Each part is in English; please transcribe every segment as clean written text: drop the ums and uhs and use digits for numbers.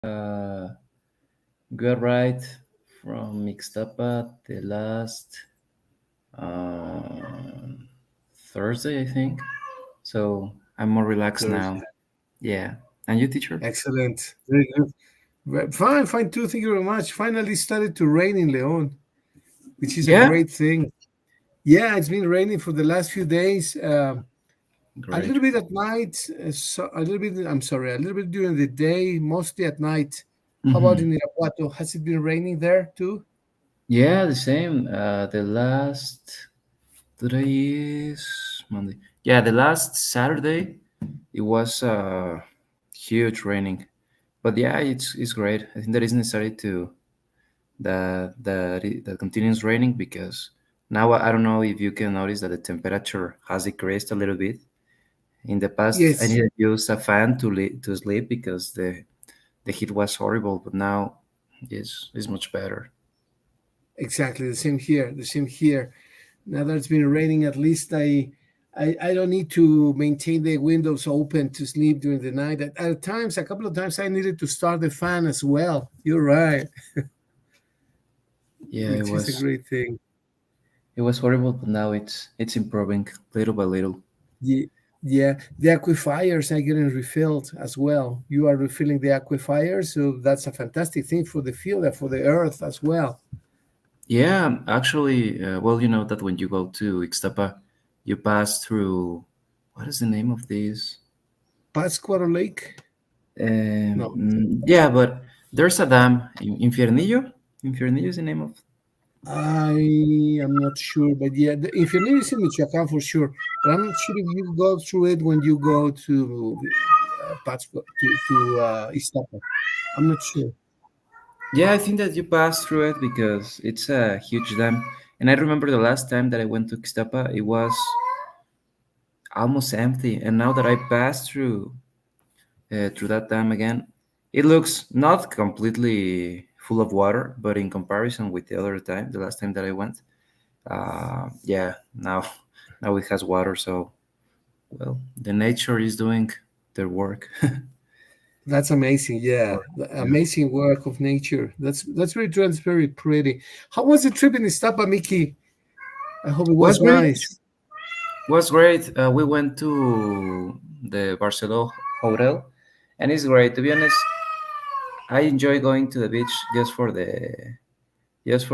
Uh, got right from Mixtapa the last um Thursday, I think. So I'm more relaxed now. Thursday. Yeah. And you, teacher? Excellent. Very good. Fine, fine too. Thank you very much. Finally started to rain in Leon, which is a Yeah. great thing. Yeah, it's been raining for the last few days. A Great. little bit at night, a little bit, I'm sorry, a little bit during the day, mostly at night. How about Hmm. in Irapuato? Has it been raining there too? Yeah, the same. The last today is Monday. Yeah, the last Saturday it was huge raining. But yeah, it's great. I think that is necessary to that continues raining because now I don't know if you can notice that the temperature has decreased a little bit. In the past, I Yes, needed to use a fan to sleep because the heat was horrible. But now it's much better. exactly. The same here. The same here. Now that it's been raining, at least I don't need to maintain the windows open to sleep during the night. At times, a couple of times, I needed to start the fan as well. You're right, Yeah, which is a great thing. it was horrible, but now it's improving little by little. Yeah, yeah. The aquifers are getting refilled as well. You are refilling the aquifers, so that's a fantastic thing for the field and for the earth as well. Yeah, actually, well, you know that when you go to Ixtapa, you pass through what is the name of this? Pátzcuaro Lake? No, Yeah, but there's a dam in Infiernillo. Infiernillo is the name of. I am not sure, but yeah, the Infinity is in Michoacán for sure. But I'm not sure if you go through it when you go to Pátzcuaro to Iztapa. I'm not sure. Yeah, I think that you pass through it because it's a huge dam. And I remember the last time that I went to Ixtapa, it was almost empty. And now that I passed through that dam again, it looks not completely full of water, but in comparison with the other time, the last time that I went, yeah, now it has water. So well, the nature is doing their work. That's amazing. Yeah, the Yeah. amazing work of nature. That's very true. It's very pretty. How was the trip in Iztapa, Mickey? I hope it Was was great. nice. Was great. We went to the Barcelona hotel, and it's great. To be honest, I enjoy going to the beach just for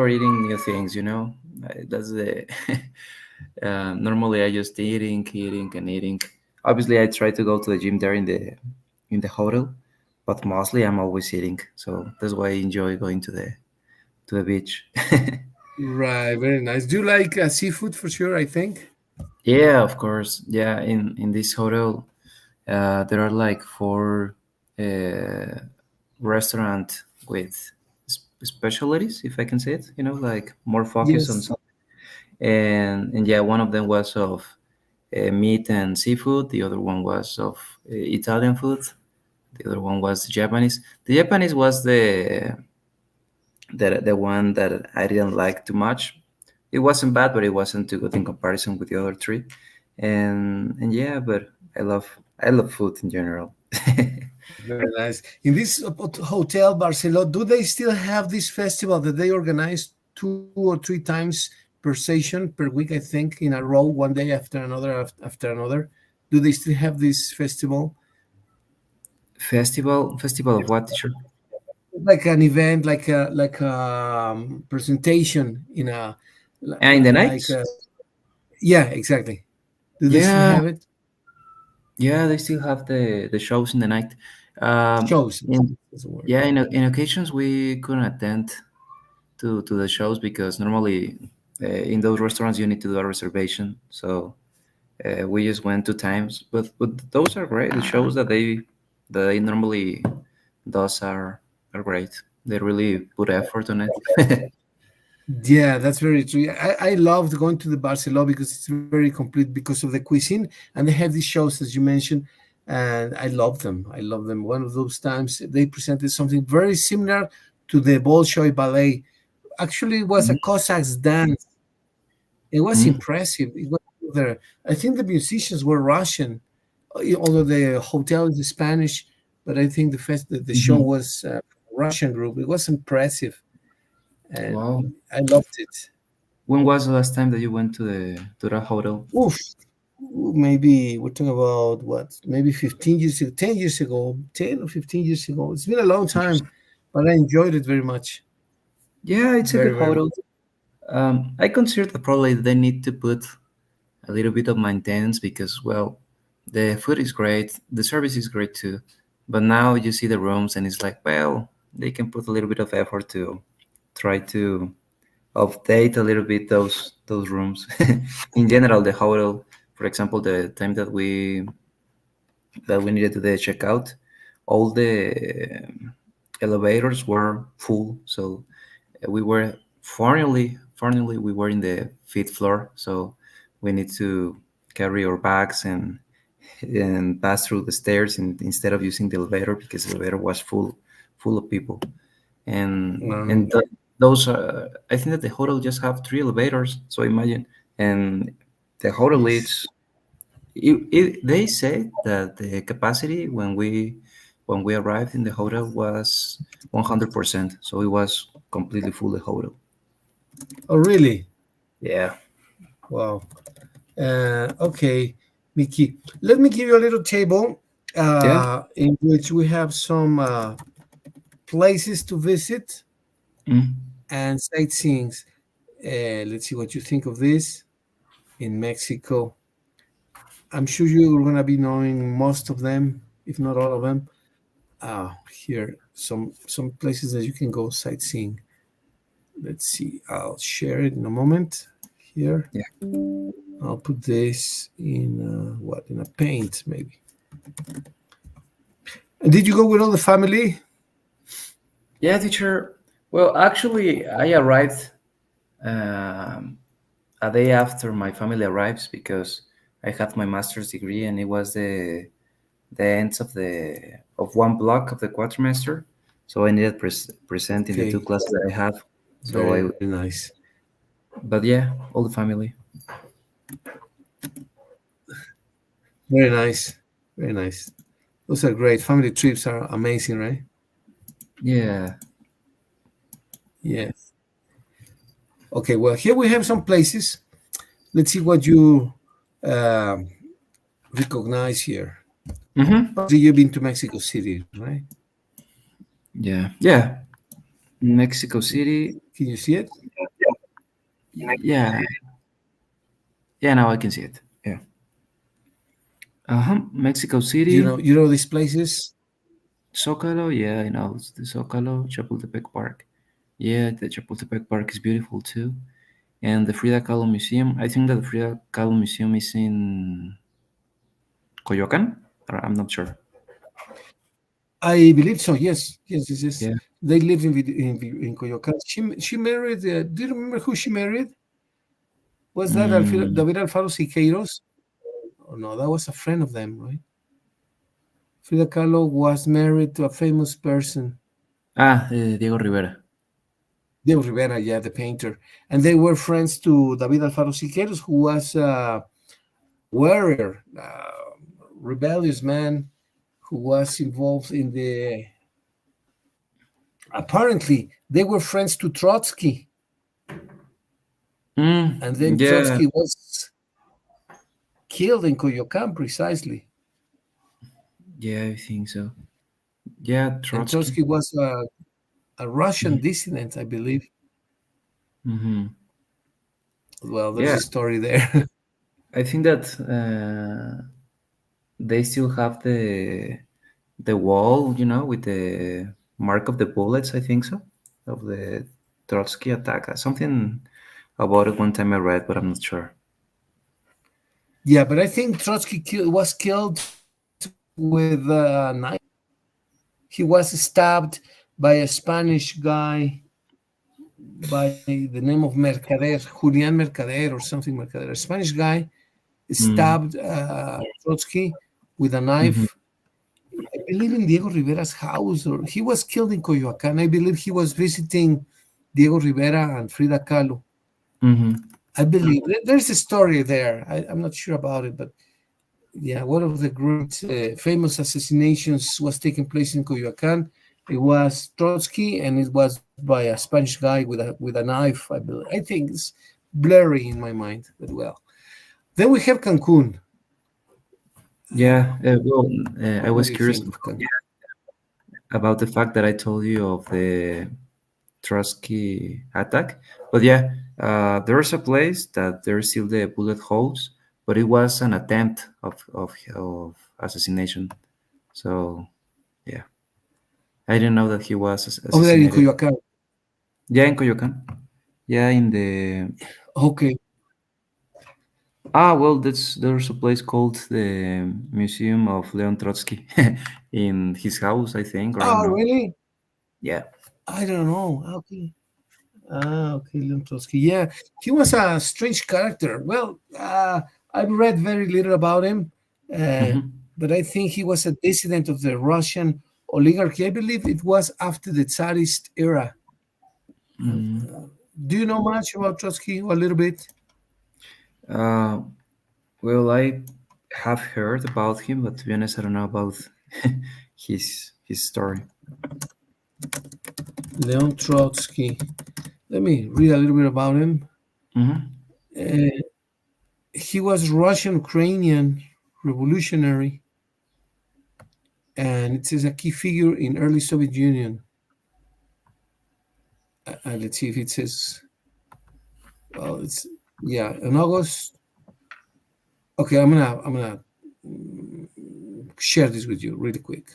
eating new things. You know, that's the normally I just eating and eating. Obviously, I try to go to the gym there in the hotel, but mostly I'm always eating. So that's why I enjoy going to the beach. Right, very nice. Do you like seafood for sure? I think. Yeah, of course. Yeah, in this hotel, there are like four uh, restaurant with specialties, if I can say it. You know, like more focus on Yes. something. And yeah, one of them was of meat and seafood. The other one was of Italian food. The other one was Japanese. The Japanese was the one that I didn't like too much. It wasn't bad, but it wasn't too good in comparison with the other three. And yeah, but I love food in general. Very nice. In this hotel, Barcelona, do they still have this festival that they organize 2 or 3 times per session per week? I think in a row, one day after another after another. Do they still have this festival? Festival of what, teacher? Like an event, like a presentation in a And in the like nights? yeah, exactly. Do they still Yeah, have it? yeah, they still have the shows in the night. Shows. In, That's the word. yeah, in occasions we couldn't attend to the shows because normally in those restaurants you need to do a reservation. So we just went 2 times, but those are great. The shows that they normally does are great. They really put effort on it. Yeah, that's very true. I loved going to the Barcelona because it's very complete because of the cuisine and they have these shows as you mentioned, and I love them. I love them. One of those times they presented something very similar to the Bolshoi Ballet. Actually, it was a Mhm. Cossacks dance. It was Mhm. impressive. It was there. I think the musicians were Russian, although the hotel is Spanish. but I think the show Hmm. was Russian group. It was impressive, and Wow. I loved it. When was the last time that you went to the that hotel? Oof, maybe we're talking about what? Maybe 15 years ago, 10 years ago, 10 or 15 years ago. It's been a long time, Interesting. but I enjoyed it very much. Yeah, it's a Very, good very much. hotel. I consider that probably they need to put a little bit of maintenance because, well, the food is great, the service is great too, but now you see the rooms and it's like, well, they can put a little bit of effort to try to update a little bit those rooms. In general, the hotel, for example, the time that we needed to the checkout, all the elevators were full, so we were fortunately we were in the fifth floor, so we need to carry our bags and pass through the stairs instead of using the elevator because the elevator was full of people. And Um, those I think that the hotel just have three elevators, so imagine. And the hotel yes. is they say that the capacity when we arrived in the hotel was 100%, so it was completely full, the hotel. Oh, really? Yeah. Wow. Okay, Mickey. Let me give you a little table Yeah. in which we have some places to visit Mm. and sightseeing. Let's see what you think of this in Mexico. I'm sure you're going to be knowing most of them, if not all of them. Here, some places that you can go sightseeing. Let's see. I'll share it in a moment. Here, Yeah. I'll put this in what in a paint maybe. And did you go with all the family? Yeah, teacher. Well, actually, I arrived um, a day after my family arrives because I had my master's degree and it was the ends of one block of the quadrimester. So I needed present in the two Okay, classes that I have. So very I, nice. but yeah, all the family. Very nice. Very nice. Those are great. Family trips are amazing, right? Yeah. Yes. Okay, well, here we have some places. Let's see what you um recognize here. Mm-hmm. Obviously, you've been to Mexico City, right? Yeah. Yeah. Mexico City. Can you see it? Yeah. Yeah. Now I can see it. Yeah. Uh-huh. Mexico City. You know these places? Zócalo, yeah, I know. It's the Zócalo, Chapultepec Park. Yeah, the Chapultepec Park is beautiful too. And the Frida Kahlo Museum, I think that the Frida Kahlo Museum is in Coyoacán? Or I'm not sure. I believe so. Yes, yes, yes, yes. Yeah. They live in Coyoacán. She married. Do you remember who she married? Was that Mm, David Alfaro Siqueiros? Oh no, that was a friend of them, right? Frida Kahlo was married to a famous person, Diego Rivera. Diego Rivera, yeah, the painter, and they were friends to David Alfaro Siqueiros, who was a warrior, rebellious man who was involved in the. Apparently, they were friends to Trotsky, and then Yeah, Trotsky was killed in Coyoacán precisely, yeah, I think so. Yeah, and Trotsky. Trotsky was a Russian dissident, I believe. Mm-hmm. Well, there's Yeah, a story there. I think that they still have the wall, with the mark of the bullets. I think so, of the Trotsky attack. Something about it one time I read, but I'm not sure. Yeah, but I think Trotsky was killed with a knife. He was stabbed by a Spanish guy by the name of Mercader, Julian Mercader or something Mercader. A Spanish guy Mm. stabbed Trotsky with a Mm-hmm. knife. I believe in Diego Rivera's house, or he was killed in Coyoacan. I believe he was visiting Diego Rivera and Frida Kahlo. Mm-hmm. I believe there's a story there. I'm not sure about it, but yeah, one of the great famous assassinations was taking place in Coyoacan. It was Trotsky, and it was by a Spanish guy with a knife. I believe. I think it's blurry in my mind, but well. Then we have Cancun. Yeah, well, I What was do you curious think of Cancun? about the fact that I told you of the Trotsky attack. But yeah, there's a place that there's still the bullet holes, but it was an attempt of assassination. So yeah, I didn't know that he was Over there in assassinated. Coyoacan. Yeah, in Coyoacan. Yeah, in the Okay. well, there's a place called the Museum of Leon Trotsky in his house, I think, or I don't Oh, know. really? Yeah. I don't know. Okay. Okay, Leon Trotsky. Yeah, he was a strange character. Well, I've read very little about him, uh, Hmm. but I think he was a dissident of the Russian oligarchy. I believe it was after the Tsarist era. Do you know much about Trotsky, or a little bit? Uh, well, I have heard about him, but to be honest, I don't know about his story. Leon Trotsky. Let me read a little bit about him. Hmm. Uh, he was Russian Ukrainian revolutionary, and it says a key figure in early Soviet Union. Let's see if it says. Well, it's yeah, in August. Okay, I'm gonna share this with you really quick.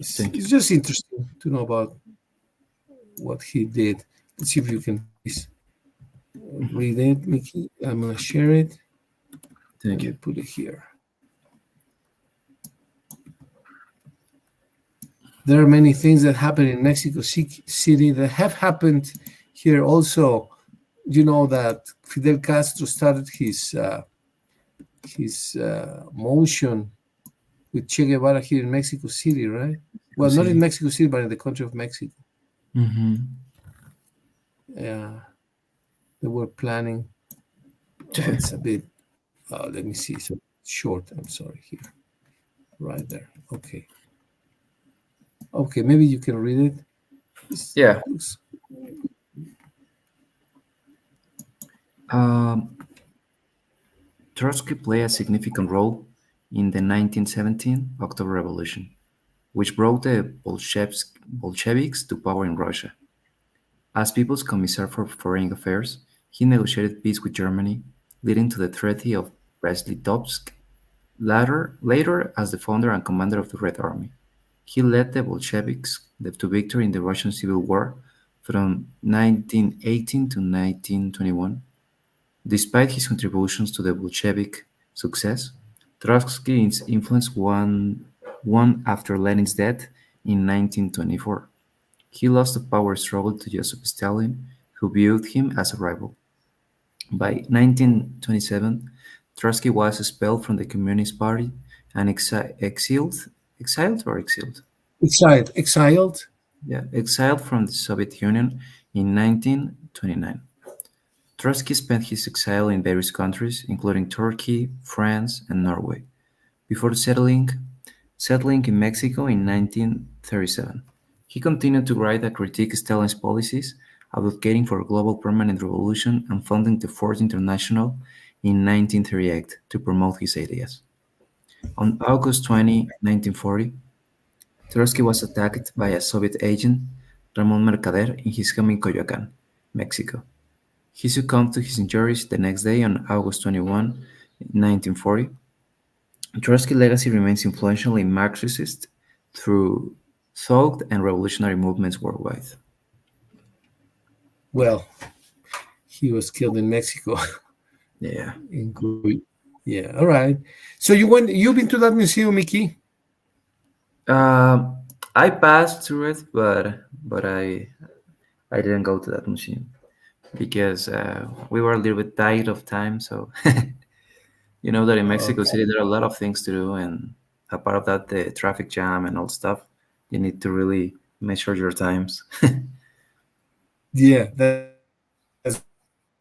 Thank you. It's just interesting to know about what he did. Let's see if you can please read it, Mickey. I'm gonna share it. Let Thank me you. put it here. There are many things that happen in Mexico City that have happened here also. You know that Fidel Castro started his motion with Che Guevara here in Mexico City, right? Go Well, not in City. Mexico City, but in the country of Mexico. Hmm. Yeah, they were planning. Oh, it's a bit. Let me see. So short. I'm sorry. Here, right there. Okay. Okay. Maybe you can read it. This Yeah. looks. Um, Trotsky played a significant role in the 1917 October Revolution, which brought the Bolsheviks to power in Russia. As People's Commissar for Foreign Affairs, he negotiated peace with Germany, leading to the Treaty of Brest-Litovsk. Later, as the founder and commander of the Red Army, he led the Bolsheviks to victory in the Russian Civil War from 1918 to 1921. Despite his contributions to the Bolshevik success, Trotsky's influence won after Lenin's death in 1924. He lost the power struggle to Joseph Stalin, who viewed him as a rival. By 1927, Trotsky was expelled from the Communist Party and exiled? Exiled. Yeah, exiled from the Soviet Union in 1929. Trotsky spent his exile in various countries, including Turkey, France, and Norway, before settling in Mexico in 1937. He continued to write and critique Stalin's policies, advocating for a global permanent revolution and founding the Fourth International in 1938 to promote his ideas. On August 20, 1940, Trotsky was attacked by a Soviet agent, Ramon Mercader, in his home in Coyoacan, Mexico. He succumbed to his injuries the next day on August 21, 1940. Trotsky's legacy remains influential in Marxist through thought and revolutionary movements worldwide. Well, he was killed in Mexico. Yeah. in yeah. All right. So you went. You've been to that museum, Mickey? Um, I passed through it, but I didn't go to that museum because we were a little bit tight of time. So you know that in Mexico Okay. City there are a lot of things to do, and a part of that the traffic jam and all stuff. You need to really measure your times. Yeah, that's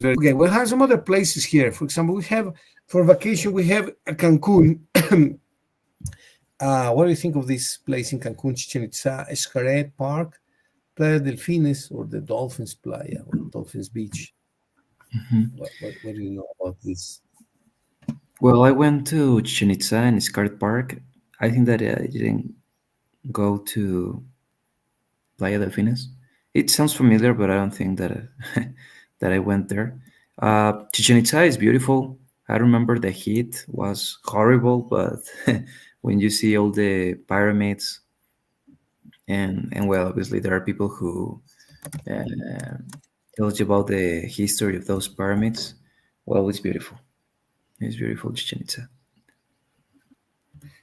very true. Okay, we'll have some other places here. For example, we have for vacation we have Cancun. What do you think of this place in Cancun, Chichen Itza, Escaret Park, Playa Delfines, or the Dolphins Playa or Dolphins Beach? What do you know about this? Well, I went to Chichen Itza and Scarlet Park. I think that I didn't go to Playa Delfines. It sounds familiar, but I don't think that that I went there. Chichen Itza is beautiful. I remember the heat was horrible, but when you see all the pyramids and well, obviously there are people who uh, tells you about the history of those pyramids. Well, it's beautiful. It's beautiful, Chichen Itza.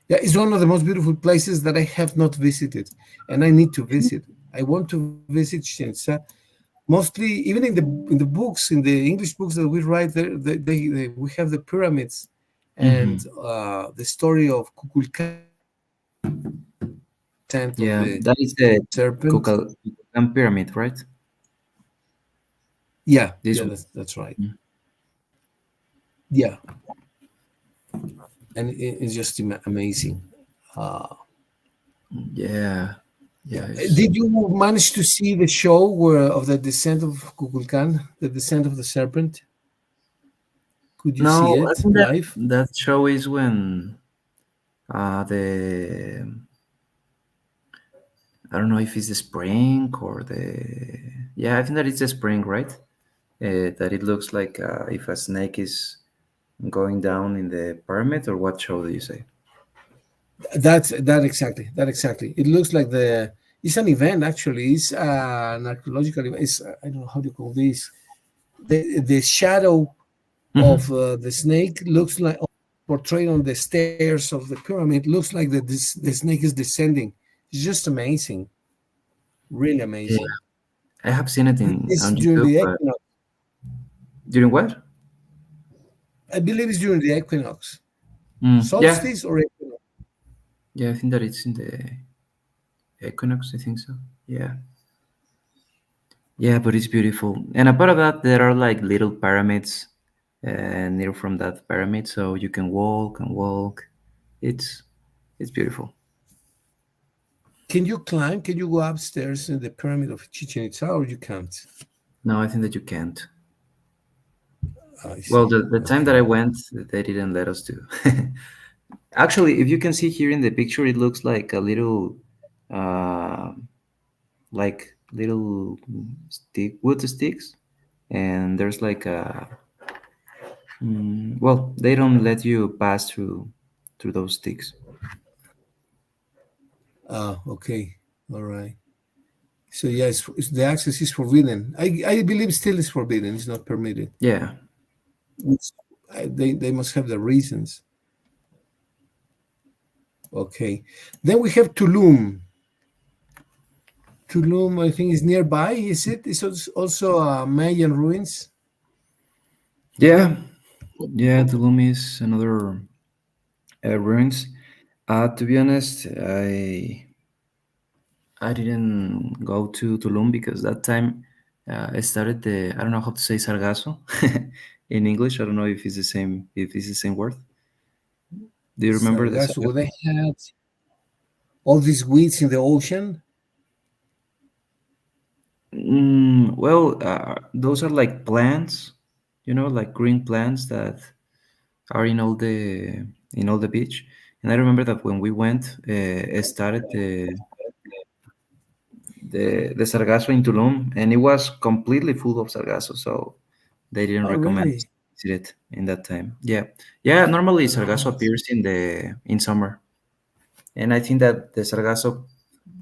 Yeah, it's one of the most beautiful places that I have not visited, and I need to visit. I want to visit Chichen Itza. Mostly, even in the books, in the English books that we write, there we have the pyramids and Hmm. the story of Kukulkan, the descent of Yeah, the that is the serpent. Kukulkan pyramid, right? Yeah, This yeah, one. that's right. Mm. Yeah, and it's just amazing. Yeah, Yeah. yeah. It's, Did you manage to see the show where of the descent of Kukulkan, the descent of the serpent? Could you see no, I it think that live? that show is when the I don't know if it's the spring or the yeah, I think that it's the spring, right? That it looks like if a snake is going down in the pyramid, or what show do you say? That exactly. That exactly. It looks like the. It's an event actually. It's an archaeological event. It's I don't know how do you call this. The shadow Hmm. of the snake looks like portrayed on the stairs of the pyramid. Looks like the snake is descending. It's just amazing. Really Yeah, amazing. I have seen it in It's on during YouTube, the but equinox. during what? I believe it's during the equinox, Yeah, solstice or equinox. yeah, I think that it's in the equinox. I think so. Yeah, yeah, but it's beautiful. And apart of that, there are like little pyramids near from that pyramid, so you can walk and walk. It's it's beautiful. Can you climb? Can you go upstairs in the pyramid of Chichen Itza, or you can't? No, I think that you can't. I Well, see. the time that I Okay. went, they didn't let us do. Actually, if you can see here in the picture, it looks like a little, uh, like little wood sticks, and there's like a. Well, they don't let you pass through those sticks. Okay. All right. So yes, the access is forbidden. I believe still is forbidden. It's not permitted. Yeah, Which they must have the reasons. Okay. Then we have Tulum. Tulum, I think, is nearby. Is it? It's also Mayan ruins. yeah, yeah. Tulum is another ruins. To be honest, I didn't go to Tulum because that time I started the I don't know how to say sargasso in English. I don't know if it's the same word. Do you remember the Sargasso, where sargasso? they had all these weeds in the ocean. Well, those are like plants, like green plants that are in all the beach. And I remember that when we went, it started the sargasso in Tulum, and it was completely full of sargasso. So they didn't Oh, recommend us really? to visit it in that time. Yeah, yeah. Normally, sargasso Oh, appears in summer, and I think that the sargasso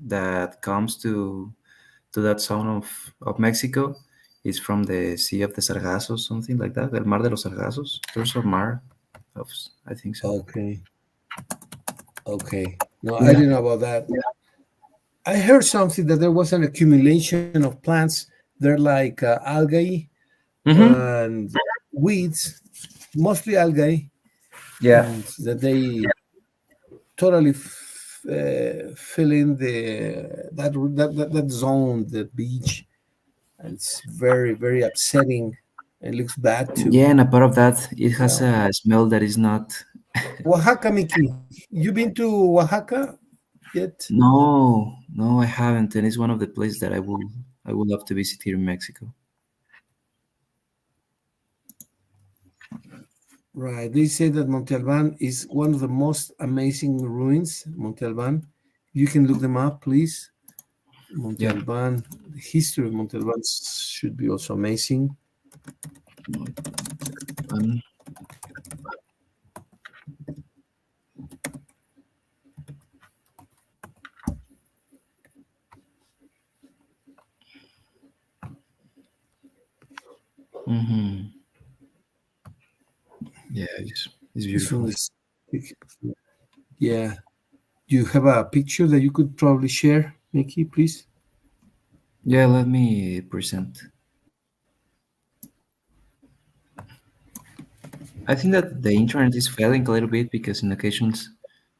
that comes to that zone of Mexico is from the Sea of the Sargassos, something like that. El Mar de los Sargassos. There's a mar of, I think so. okay. Okay. No, I Yeah. didn't know about that. I heard something that there was an accumulation of plants. They're like algae Mm-hmm. and weeds, mostly algae, Yeah. and that they totally fill in that zone, the beach, and it's very very upsetting. It looks bad too. Yeah, and a part of that, it has Yeah. a smell that is not. Oaxaca, Mickey. You been to Oaxaca yet? No, no, I haven't, and it's one of the places that I would love to visit here in Mexico. Right. They say that Monte Alban is one of the most amazing ruins. Monte Alban. You can look them up, please. Monte Yeah. Alban. The history of Monte Alban should be also amazing. Um, hmm. Yeah, it's This one beautiful. is, yeah. You have a picture that you could probably share, Mickey, please? Yeah, let me present. I think that the internet is failing a little bit because in occasions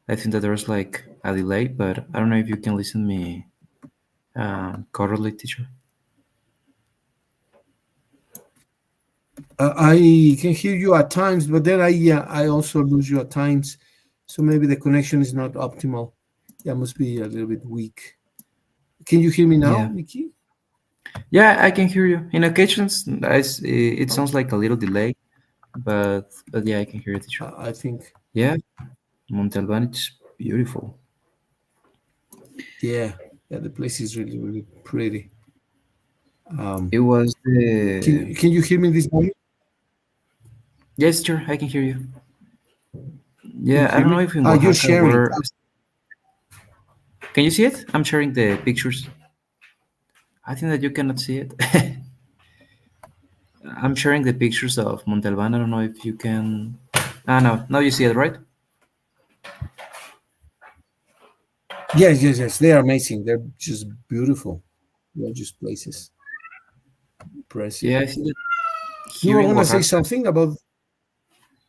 I think that there's like a delay, but I don't know if you can listen me correctly, teacher. I can hear you at times, but then I also lose you at times. So maybe the connection is not optimal. Yeah, must be a little bit weak. Can you hear me now, Yeah, Mickey? yeah, I can hear you. In occasions, it sounds like a little delay, but yeah, I can hear you, teacher. I think, Yeah, Montalban, it's beautiful. yeah, yeah, the place is really, really pretty. Um, It was the can you hear me this morning? yes, teacher, I can hear you. Can you Yeah, I hear don't know me? if in You're Oaxaca sharing. were. Can you see it? I'm sharing the pictures. I think that you cannot see it. I'm sharing the pictures of Montalban. I don't know if you can. Ah, no. Now you see it, right? Yes, yes, yes. They are amazing. They're just beautiful. They're just places. Impressive. Yeah, I think that You here were in gonna say Oaxaca. something about?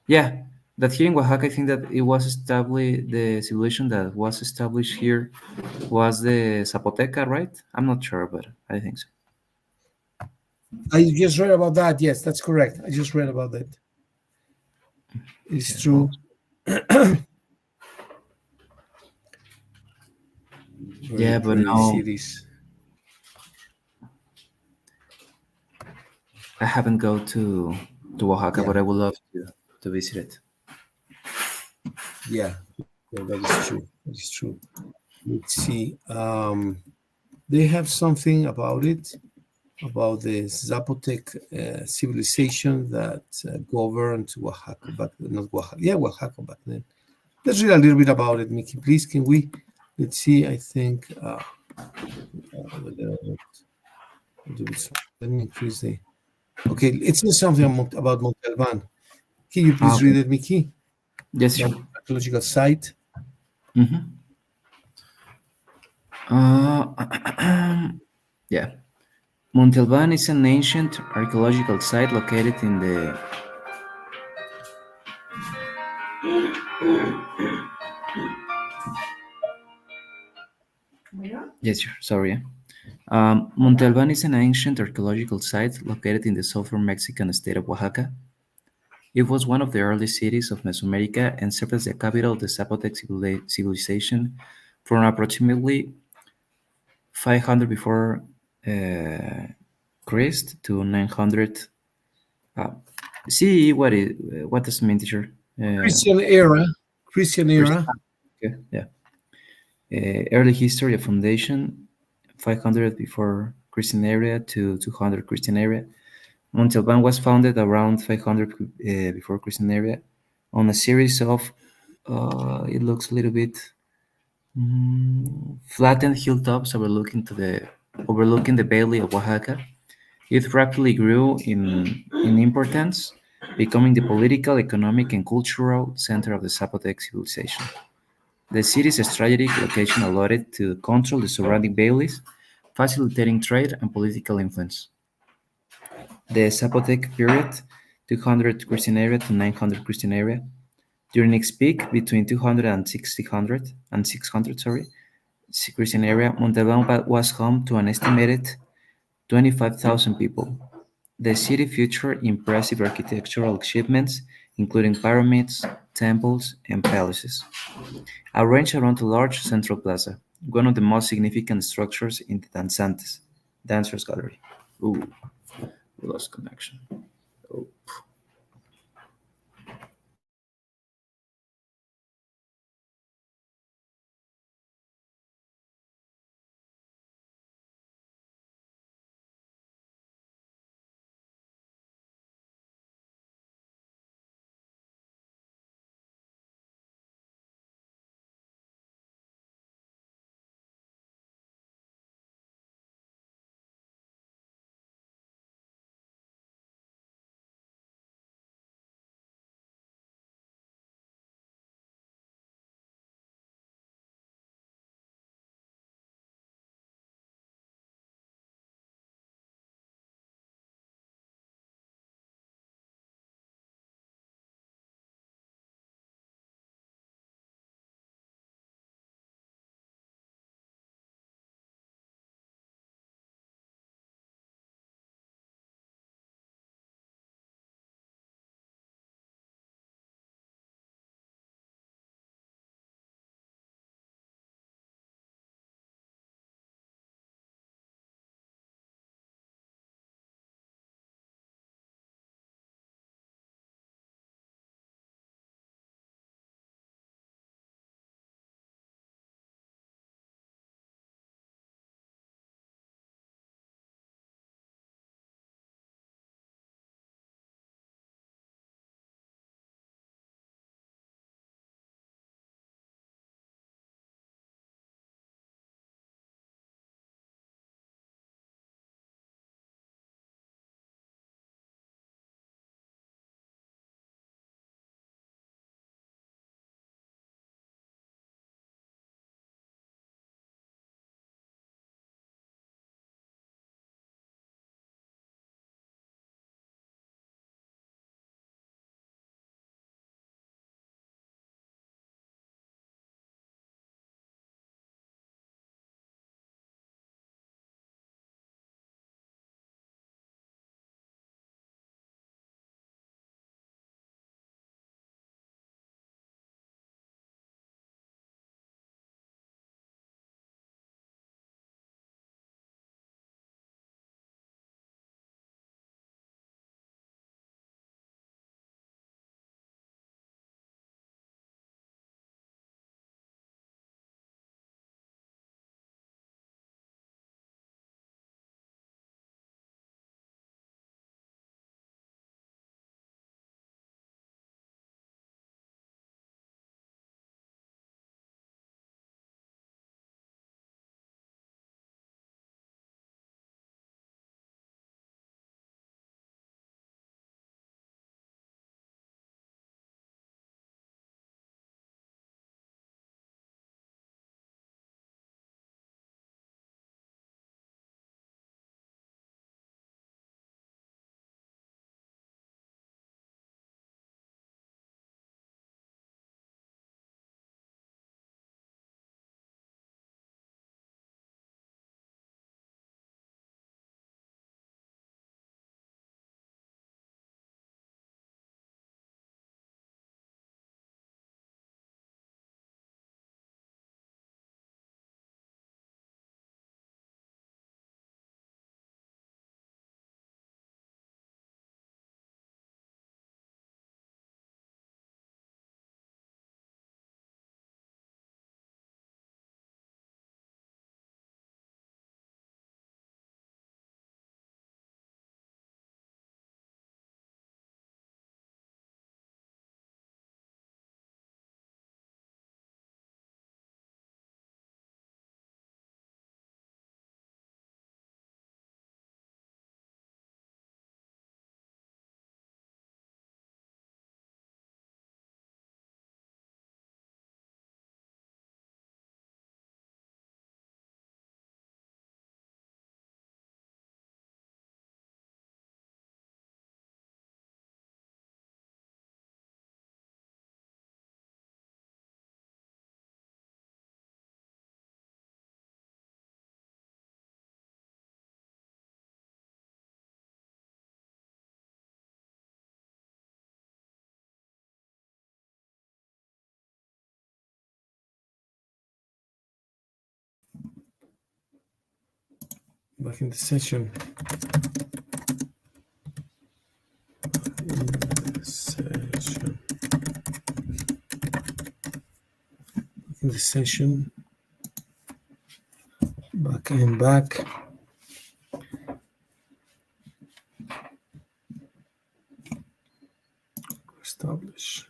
Yeah, that here in Oaxaca, I think that it was established. The civilization that was established here was the Zapoteca, right? I'm not sure, but I think so. I just read about that. Yes, that's correct. I just read about that. It's Yeah. Oh, true. Very yeah, but pretty no, cities. I haven't go to Oaxaca, Yeah, but I would love to visit it. yeah, yeah. That is true. That is true. Let's see. They have something about it, about the Zapotec civilization that governed Oaxaca, but not Oaxaca. Yeah, Oaxaca back then. Let's read a little bit about it, Mickey. Please, can we? Let's see. I think. Let me increase the. Okay, it says something about Montalban. Can you Ah, please okay. read it, Mickey? Yes, That sure. archaeological site. Mm-hmm. Uh, yeah. Montalban is an ancient archaeological site located in the. Yes, sure. Sorry. Montalban is an ancient archaeological site located in the southern Mexican state of Oaxaca. It was one of the early cities of Mesoamerica and served as the capital of the Zapotec civilization from approximately 500 before uh, Christ to 900 uh, CE. What does it mean, teacher? Christian era. Christian Christ. era. Okay, yeah. Early history of foundation 500 before Christian area to 200 Christian area. Montalban was founded around 500 before Christian area on a series of, it looks a little bit flattened hilltops overlooking the Valley of Oaxaca. It rapidly grew in importance, becoming the political, economic, and cultural center of the Zapotec civilization. The city's strategic location allowed it to control the surrounding valleys, facilitating trade and political influence. The Zapotec period, 200 Christian area to 900 Christian area, during its peak between 200 and 600, sorry, Christian area, Montalban was home to an estimated 25,000 people. The city featured impressive architectural achievements, including pyramids, temples, and palaces, arranged around a large central plaza, one of the most significant structures in the Danzantes, Dancers Gallery. Ooh, we lost connection. Oh. Back in the session. In the session. In the session. Back and back. Establish.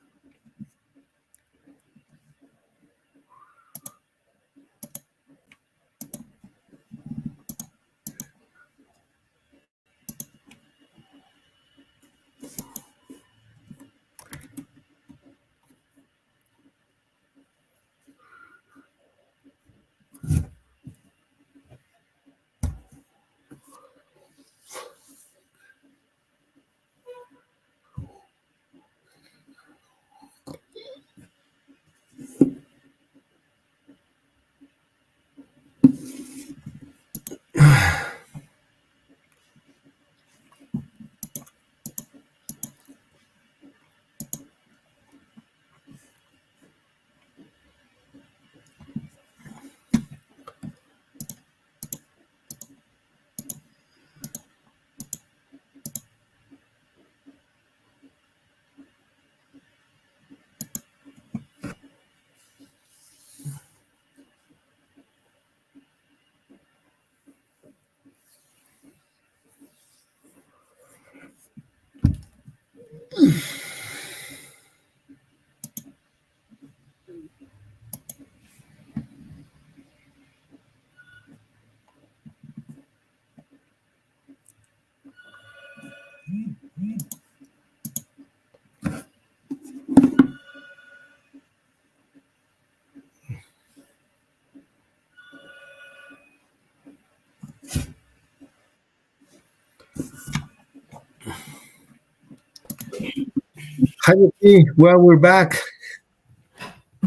Hi, Mickey. Well, we're back.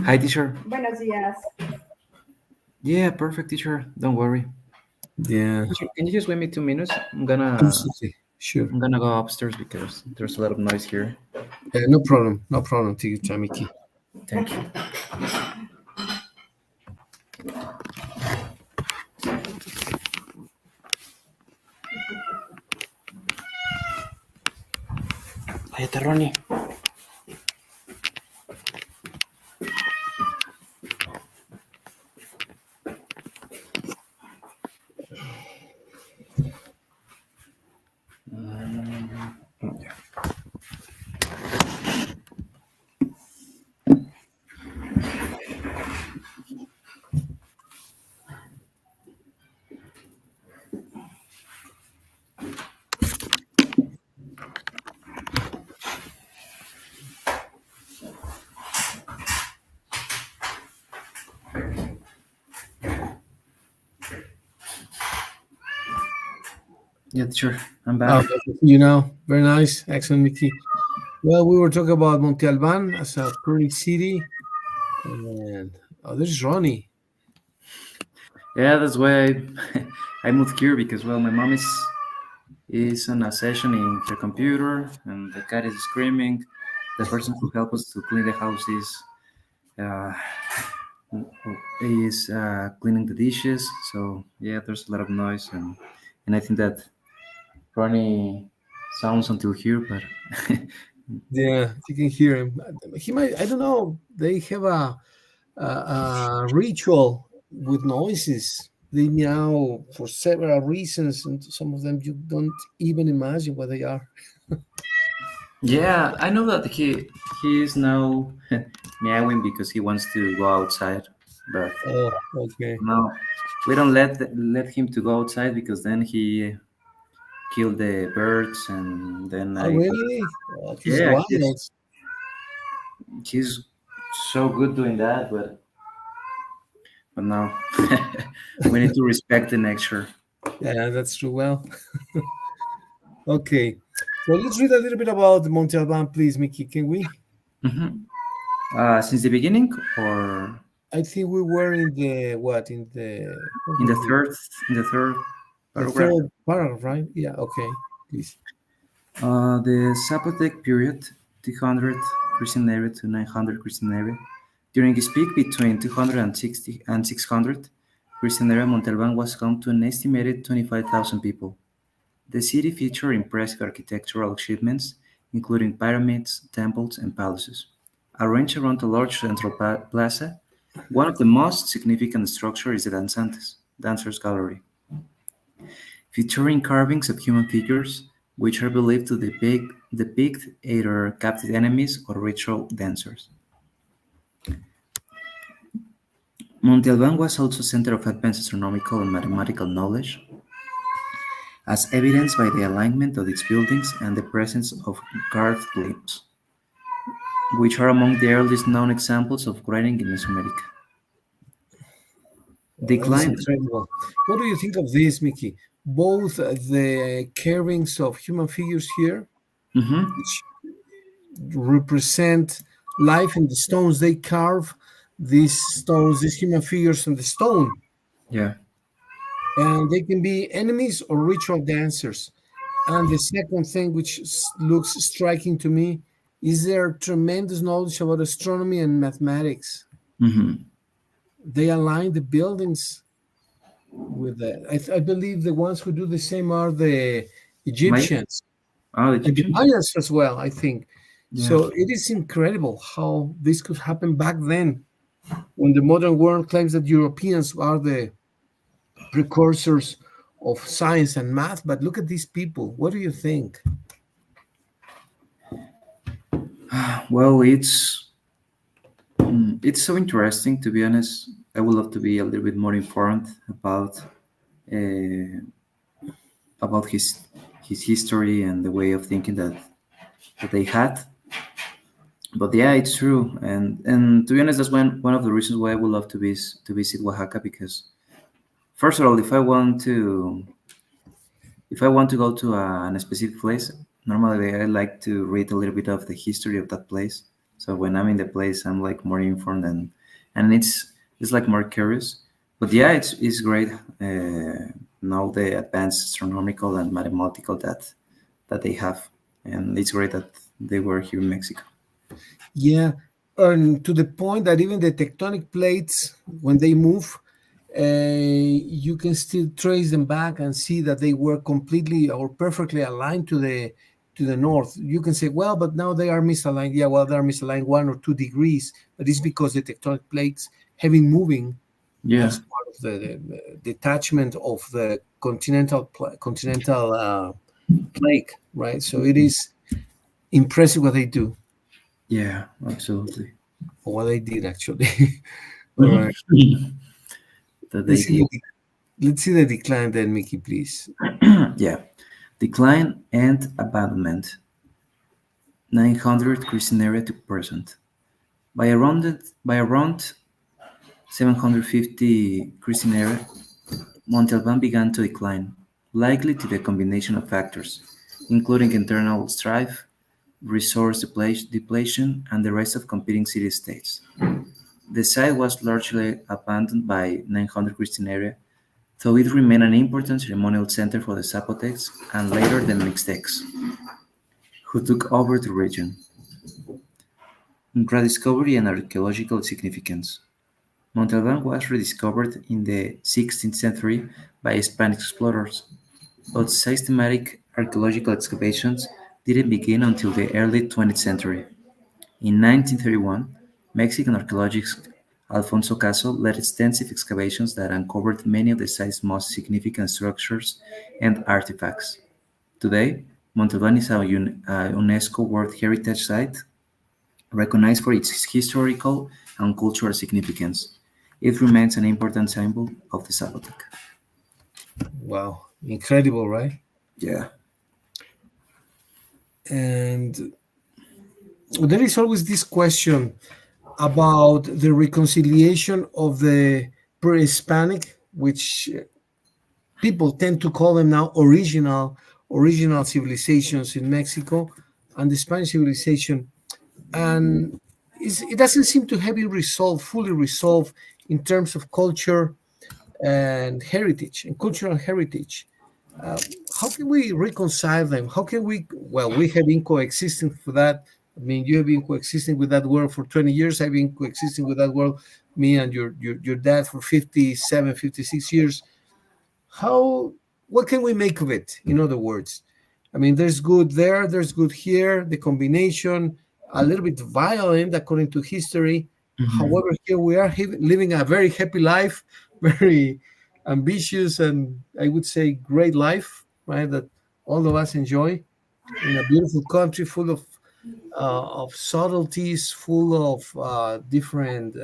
Hi, teacher. Buenos días. Yeah, perfect, teacher. Don't worry. Yeah, Teacher, can you just wait me 2 minutes? I'm gonna absolutely. Sure. I'm gonna go upstairs because there's a lot of noise here. No problem. No problem. Take your time, Mickey. Thank you. Cállate, Ronnie. Yeah, teacher. I'm back. Good to see you now. Very nice. Excellent, Mickey. Well, we were talking about Monte Alban as a pretty city. And there's Ronnie. Yeah, that's why I moved here because well, my mom is on a session in her computer and the cat is screaming. The person who helps us to clean the house uh, cleaning the dishes. So yeah, there's a lot of noise and I think that Ronnie sounds until here, but Yeah, you can hear him. He might, I don't know, they have a ritual with noises. They meow for several reasons, and some of them you don't even imagine what they are. yeah, I know that he is now meowing because he wants to go outside, but Oh, okay. no, we don't let him to go outside because then he killed the birds and then Oh, I really? Oh, he's yeah wild. he's so good doing that, but no, we need to respect the nature. Yeah, that's true. Well, okay. So let's read a little bit about Monte Alban, please, Mickey. Can we? Hmm. Since the beginning or I think we were in the what? In the what in was it? the third The paragraph. third paragraph, right? Yeah. Okay. Please. The Zapotec period, 200 Christian era to 900 Christian era, during its peak between 260 and 600, Christian era, Montalban was home to an estimated 25,000 people. The city featured impressive architectural achievements, including pyramids, temples, and palaces. Arranged around a large central plaza, one of the most significant structures is the Danzantes, Dancers Gallery, featuring carvings of human figures, which are believed to depict either captive enemies or ritual dancers. Monte Alban was also a center of advanced astronomical and mathematical knowledge, as evidenced by the alignment of its buildings and the presence of carved limbs, which are among the earliest known examples of writing in Mesoamerica. Well, that is Decline. incredible. What do you think of this, Mickey? Both the carvings of human figures here, Mhm. which represent life in the stones they carve, these stones, these human figures on the stone, Yeah. and they can be enemies or ritual dancers. And the second thing, which looks striking to me, is their tremendous knowledge about astronomy and mathematics. Mhm. They align the buildings with that. I believe the ones who do the same are the Maya. Egyptians The and the Egyptians. Mayans as well, I think. Yeah. So it is incredible how this could happen back then when the modern world claims that Europeans are the precursors of science and math. But look at these people. What do you think? Well, it's so interesting to be honest. I would love to be a little bit more informed uh, about his history and the way of thinking that they had. But yeah, it's true. And to be honest, that's one of the reasons why I would love to visit Oaxaca because first of all, if I want to go to a specific place, normally I like to read a little bit of the history of that place. So when I'm in the place, I'm like more informed and it's like more curious. But yeah, it's great. Now the advanced astronomical and mathematical that they have, and it's great that they were here in Mexico. Yeah, and to the point that even the tectonic plates, when they move, you can still trace them back and see that they were completely or perfectly aligned to the north. You can say, well, but now they are misaligned. Yeah, well, they are misaligned 1 or 2 degrees, but it's because the tectonic plates have been moving Yeah, as part of the detachment of the continental plate, right? So it is impressive what they do, yeah, absolutely. or what they did actually. All right. That they Let's see did. the let's see the decline then, Mickey, please. Yeah, decline and abandonment. 900 Christian era to present. By around 750 Christian era, Montalban began to decline, likely to the combination of factors, including internal strife, resource depletion, and the rise of competing city-states. The site was largely abandoned by 900 Christian era, though it remained an important ceremonial center for the Zapotecs and later the Mixtecs, who took over the region. Rediscovery and archaeological significance. Montalban was rediscovered in the 16th century by Spanish explorers, but systematic archaeological excavations didn't begin until the early 20th century. In 1931, Mexican archaeologist Alfonso Caso led extensive excavations that uncovered many of the site's most significant structures and artifacts. Today, Montalban is a UNESCO World Heritage Site recognized for its historical and cultural significance. It remains an important symbol of the Zapotec. Wow, incredible, right? Yeah. And there is always this question about the reconciliation of the pre-Hispanic, which people tend to call them now original civilizations in Mexico, and the Spanish civilization, and it doesn't seem to have been resolved fully resolved in terms of culture and heritage and cultural heritage. Uh, how can we reconcile them? How can we? Well, we have been coexisting for that I mean, you have been coexisting with that world for 20 years. I've been coexisting with that world, me and your dad, for 57, 56 years. How, what can we make of it, in other words? I mean, there's good there, there's good here, the combination, a little bit violent according to history. Mhm. However, here we are living a very happy life, very ambitious, and I would say great life, right, that all of us enjoy, in a beautiful country full of subtleties, full of different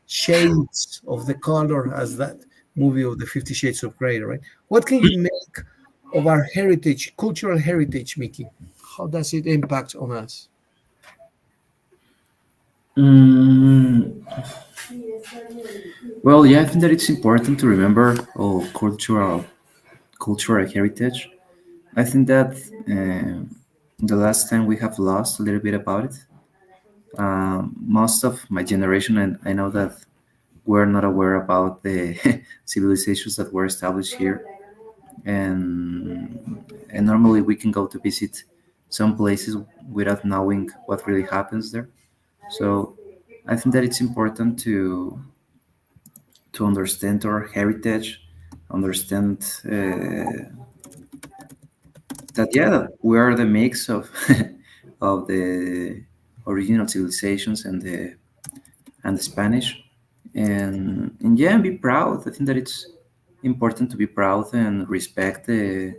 shades of the color, as that movie of the 50 Shades of Grey, right? What can you make of our heritage, cultural heritage, Mickey? How does it impact on us? Mm, well, yeah, I think that it's important to remember all cultural heritage. I think that the last time we have lost a little bit about it. Most of my generation, and I know that we're not aware about the civilizations that were established here, and normally we can go to visit some places without knowing what really happens there. So I think that it's important to understand our heritage, understand that yeah, we are the mix of of the original civilizations and the Spanish, and yeah, and be proud. I think that it's important to be proud and respect the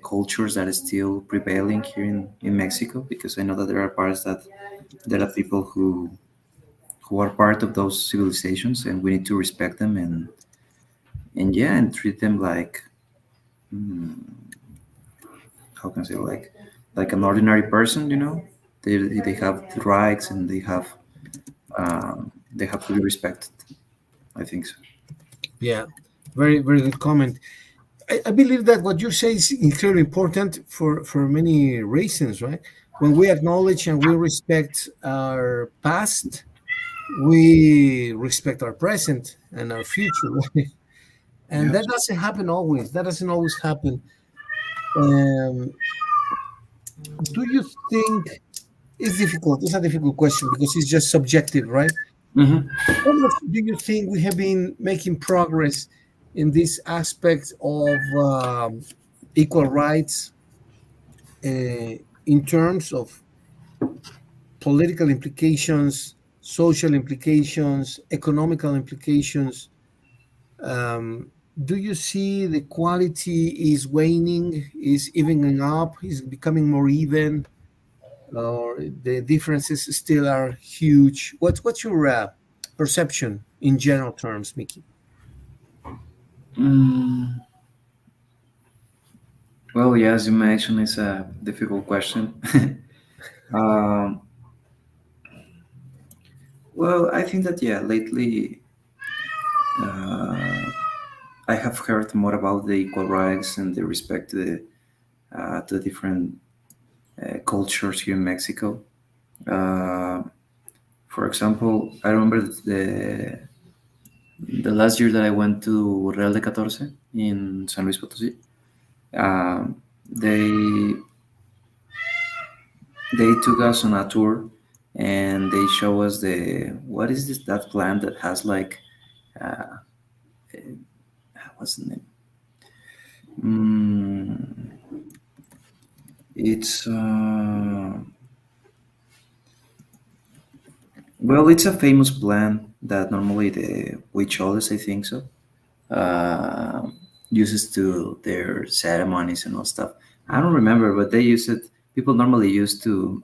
cultures that are still prevailing here in Mexico, because I know that there are parts that there are people who are part of those civilizations, and we need to respect them and yeah, and treat them like mm, how can I say, like an ordinary person. They have the rights and they have to be respected. I think so. Yeah, very, very good comment. I believe that what you say is incredibly important for many reasons, right? When we acknowledge and we respect our past, we respect our present and our future, right? And Yeah. that doesn't happen always. That doesn't always happen. Um, do you think it's difficult? It's a difficult question because it's just subjective, right? Hmm. How much do you think we have been making progress in this aspect of equal rights in terms of political implications, social implications, economical implications? Um, do you see the quality is waning, is evening up, is becoming more even, or the differences still are huge? What's your perception in general terms, Mickey? Mm, well, yeah, as you mentioned, it's a difficult question. um, well, I think that yeah, lately uh, I have heard more about the equal rights and the respect to the different cultures here in Mexico. Uh, for example, I remember the last year that I went to Real de Catorce in San Luis Potosí. They took us on a tour, and they show us the what is this that plant that has like uh, what's the name? Mm, it's well, it's a famous plant that normally the witch-hunters, I think so, uh, uses to their ceremonies and all stuff. I don't remember, but they use it. People normally use to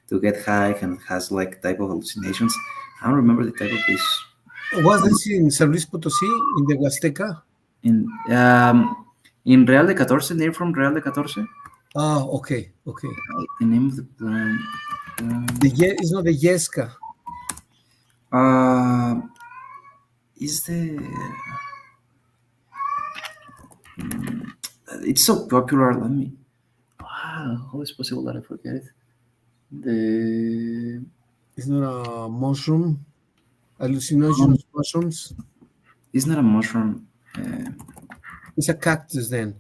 to get high and has like type of hallucinations. I don't remember the type of this. Was this in San Luis Potosí, in the Huasteca? In Real de Catorce, name from Real de Catorce. Ah, okay, okay. The name of the plant. It's not the Yesca. Uh, is the it's so popular. Let me. Wow, how is it possible that I forget it? The It's not a mushroom, hallucinogenous mushrooms. It's not a mushroom. Uh, It's a cactus then.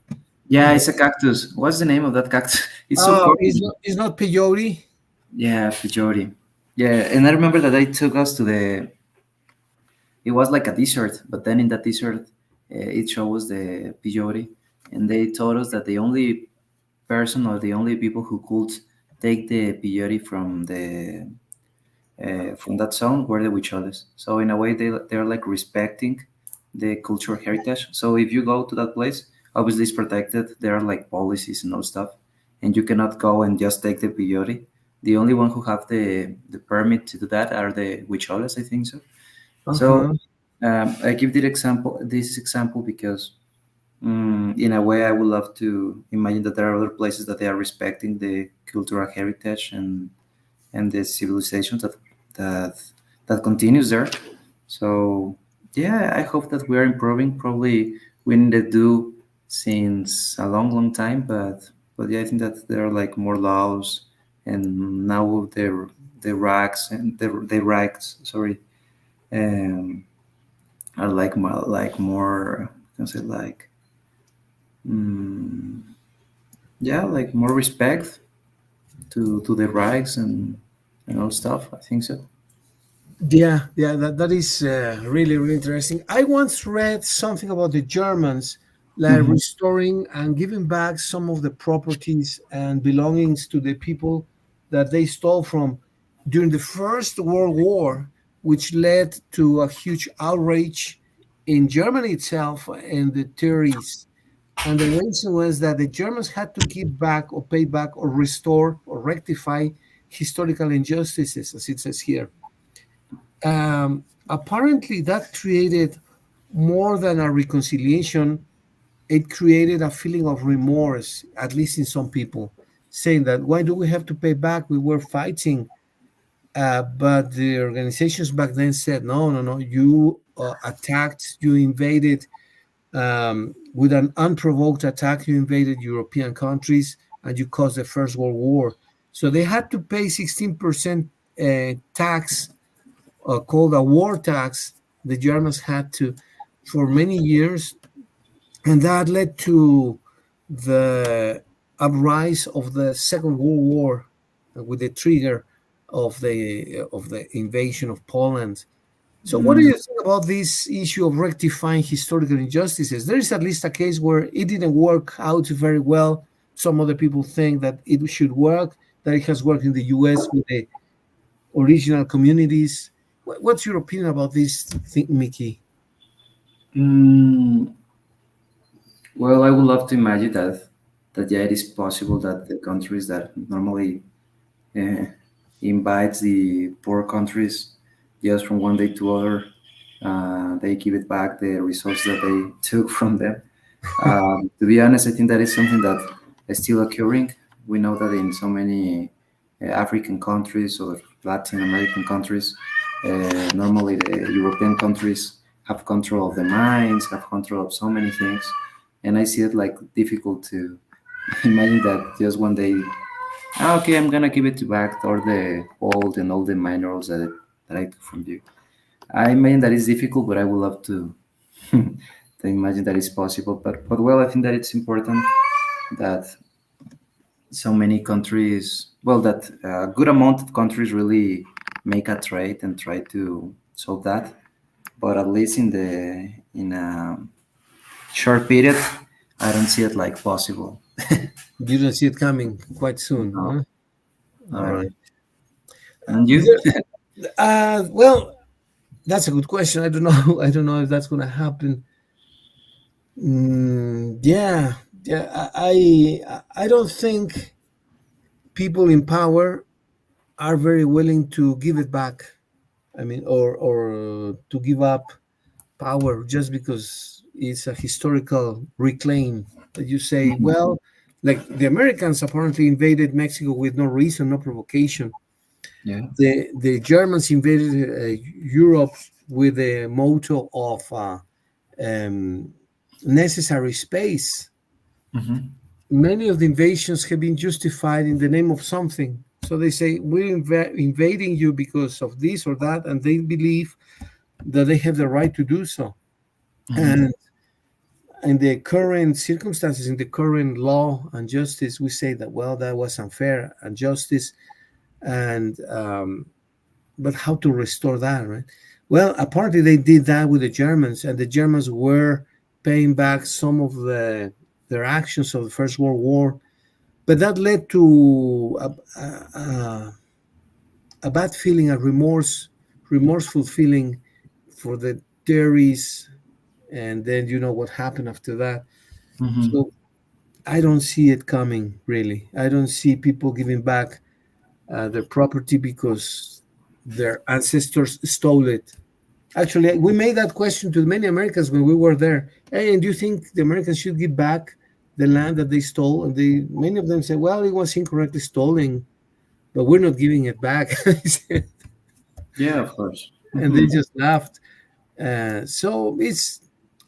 yeah, it's a cactus. What's the name of that cactus? It's so Oh, popular. it's not peyote. Yeah, Fiori. Yeah, and I remember that they took us to the. It was like a desert, but then in that desert, it shows the Fiori, and they told us that the only person or the only people who could take the Fiori from that zone were the Huicholes. So in a way, they're like respecting the cultural heritage. So if you go to that place, obviously it's protected. There are like policies and all stuff, and you cannot go and just take the peyote. The only one who have the permit to do that are the Huicholes, I think so. So Uh-huh. I give this example because in a way I would love to imagine that there are other places that they are respecting the cultural heritage and the civilization that that continues there. So yeah, I hope that we are improving. Probably we need to do since a long time, but yeah, I think that there are like more laws, and now the racks and the racks, sorry, um, are like more. I can say like mm, yeah, like more respect to the rights and all stuff. I think so. Yeah, yeah, that is really, really interesting. I once read something about the Germans like Hmm. restoring and giving back some of the properties and belongings to the people that they stole from during the First World War, which led to a huge outrage in Germany itself and the 30s. And the reason was that the Germans had to give back or pay back or restore or rectify historical injustices, as it says here. Apparently, that created more than a reconciliation. It created a feeling of remorse, at least in some people, saying that why do we have to pay back? We were fighting. But the organizations back then said, no, no, no, you attacked, you invaded with an unprovoked attack, you invaded European countries and you caused the First World War. So they had to pay 16% tax called a war tax. The Germans had to for many years, and that led to the uprise of the Second World War with the trigger of the invasion of Poland. So, what do Mm, you think about this issue of rectifying historical injustices? There is at least a case where it didn't work out very well. Some other people think that it should work, that it has worked in the US with the original communities. What's your opinion about this thing, Mickey? mm, well, I would love to imagine that yeah, it is possible that the countries that normally uh, invites the poor countries just from one day to other, they give it back the resources that they took from them. To be honest, I think that is something that is still occurring. We know that in so many African countries or Latin American countries, normally the European countries have control of the mines, have control of so many things, and I see it like difficult to imagine that just one day, okay, I'm gonna give it back all the gold and all the minerals that I took from you. I imagine that is difficult, but I would love to to imagine that it's possible. But well, I think that it's important that so many countries, well, that a good amount of countries really make a trade and try to solve that. But at least in a short period, I don't see it like possible. You don't see it coming quite soon, No, huh? not All at right. all. And you? There- well, that's a good question. I don't know. I don't know if that's going to happen. Yeah, yeah. I don't think people in power are very willing to give it back. I mean, or to give up power just because it's a historical reclaim that you say, Mhm. well, like the Americans apparently invaded Mexico with no reason, no provocation. Yeah. The Germans invaded Europe with the motto of um, necessary space. Hmm. Many of the invasions have been justified in the name of something. So they say, we're invading you because of this or that, and they believe that they have the right to do so. Hmm. And in the current circumstances, in the current law and justice, we say that, well, that was unfair and justice. and but how to restore that, right? Well, apparently they did that with the Germans, and the Germans were paying back some of their actions of the First World War, but that led to a bad feeling, a remorseful feeling for the theories, and then you know what happened after that. Hmm. So I don't see it coming, really. I don't see people giving back their property because their ancestors stole it. Actually, we made that question to many Americans when we were there. Hey, and do you think the Americans should give back the land that they stole? And many of them said, "Well, it was incorrectly stolen, but we're not giving it back." Yeah, of course. And they Hmm. just laughed. So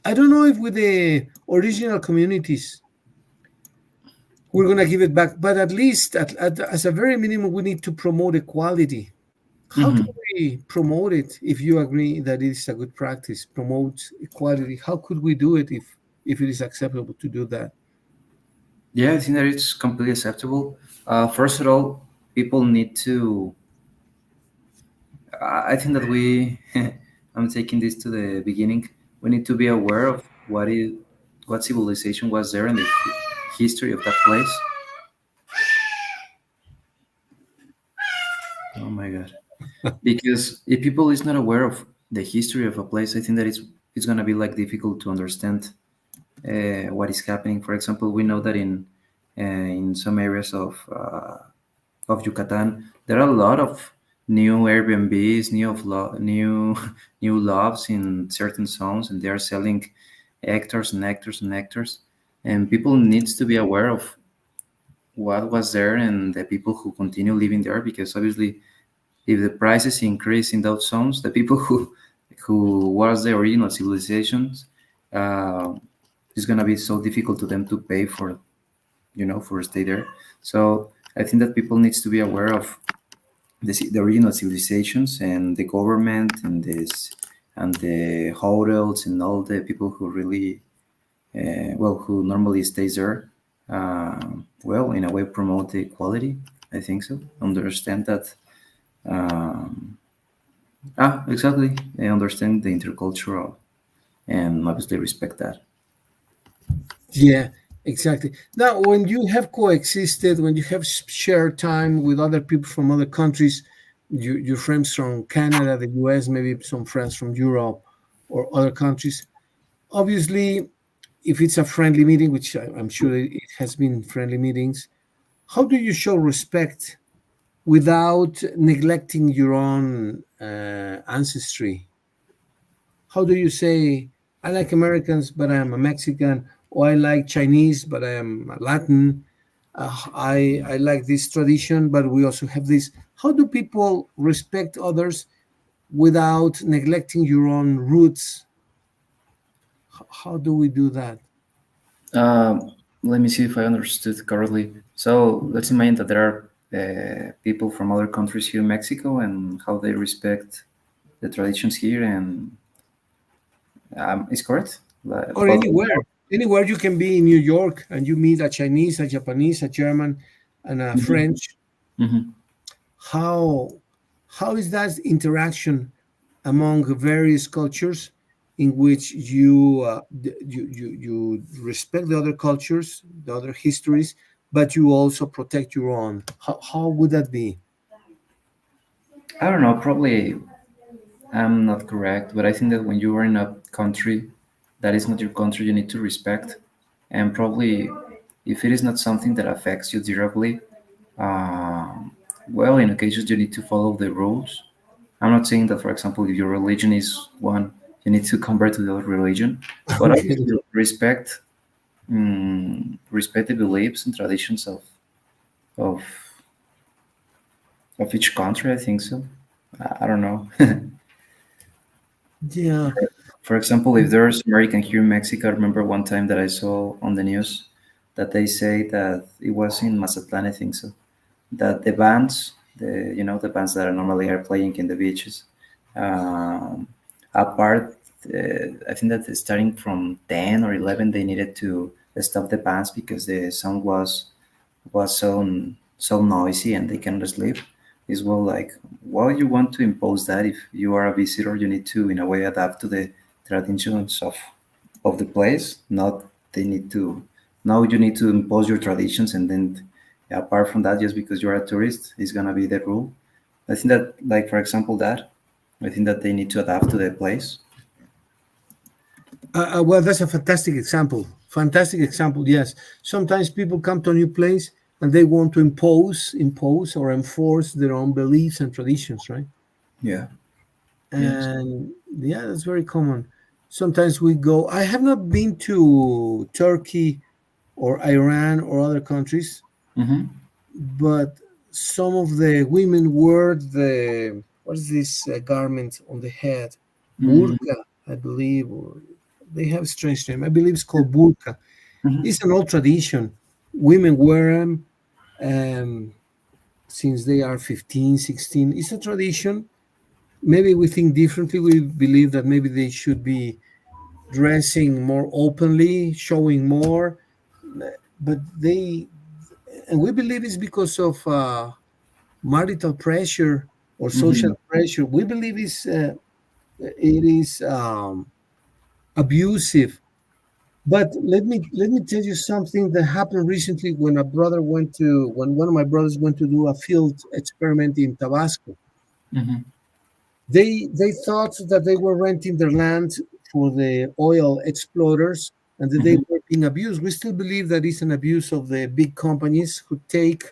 I don't know if with the original communities we're going to give it back, but at least as a very minimum, we need to promote equality. How do Hmm. we promote it if you agree that it is a good practice, promote equality? How could we do it if it is acceptable to do that? Yeah, I think that it's completely acceptable. First of all, people need to. I think that we. I'm taking this to the beginning. We need to be aware of what civilization was there in the history of that place. Oh my God! Because if people is not aware of the history of a place, I think that it's gonna be like difficult to understand what is happening. For example, we know that in some areas of Yucatan, there are a lot of new Airbnbs, new new loves in certain zones, and they are selling hectares and hectares and hectares. And people needs to be aware of what was there and the people who continue living there, because obviously, if the prices increase in those zones, the people who was the original civilizations, uh, it's gonna be so difficult to them to pay for for stay there. So I think that people needs to be aware of the original civilizations and the government and this and the hotels and all the people who really who normally stays there. Well, in a way, promote the equality. I think so. Understand that. Um, exactly. I understand the intercultural and obviously respect that. Yeah, exactly. Now, when you have coexisted, when you have shared time with other people from other countries, your friends from Canada, the US, maybe some friends from Europe or other countries, obviously, if it's a friendly meeting, which I'm sure it has been friendly meetings, how do you show respect without neglecting your own ancestry? How do you say, I like Americans, but I am a Mexican, or I like Chinese, but I am a Latin? I like this tradition, but we also have this. How do people respect others without neglecting your own roots? How do we do that? Let me see if I understood correctly. So let's imagine that there are people from other countries here in Mexico and how they respect the traditions here, and is correct. Or But anywhere you can be in New York and you meet a Chinese, a Japanese, a German, and a Mhm, French. mhm. How how is that interaction among various cultures in which you respect the other cultures, the other histories, but you also protect your own? How would that be? I don't know. Probably I'm not correct, but I think that when you are in a country that is not your country, you need to respect. And probably, if it is not something that affects you directly, um, well, in occasions you need to follow the rules. I'm not saying that, for example, if your religion is one, you need to convert to the other religion, but Okay. obviously respect the beliefs and traditions of of each country. I think so. I don't know. Yeah. For example, if there's American here in Mexico, I remember one time that I saw on the news that they say that it was in Mazatlan, I think so, that the bands, the bands that are normally are playing in the beaches, um, apart, I think that starting from 10 or 11, they needed to stop the bands because the sound was so noisy and they cannot sleep. is well like, well, you want to impose that if you are a visitor, you need to in a way adapt to the traditions of the place. Not they need to now you need to impose your traditions, and then apart from that, just because you're a tourist, is gonna be the rule. I think that, like for example, that I think that they need to adapt to the place. Well, that's a fantastic example. Fantastic example. Yes. Sometimes people come to a new place and they want to impose or enforce their own beliefs and traditions, right? Yeah. Yes. And yeah, that's very common. Sometimes we go. I have not been to Turkey or Iran or other countries, Mm-hmm. but some of the women wear the what is this garment on the head? Mm-hmm. Burqa, I believe, or they have a strange name. I believe it's called burqa. It's an old tradition. Women wear them since they are 15, 16. It's a tradition. Maybe we think differently. We believe that maybe they should be dressing more openly, showing more. But they, and we believe it's because of marital pressure or social Mm-hmm. pressure. We believe it is abusive. But let me tell you something that happened recently when when one of my brothers went to do a field experiment in Tabasco. Mm-hmm. They thought that they were renting their land for the oil explorers and that they Mm-hmm. were being abused. We still believe that it's an abuse of the big companies who take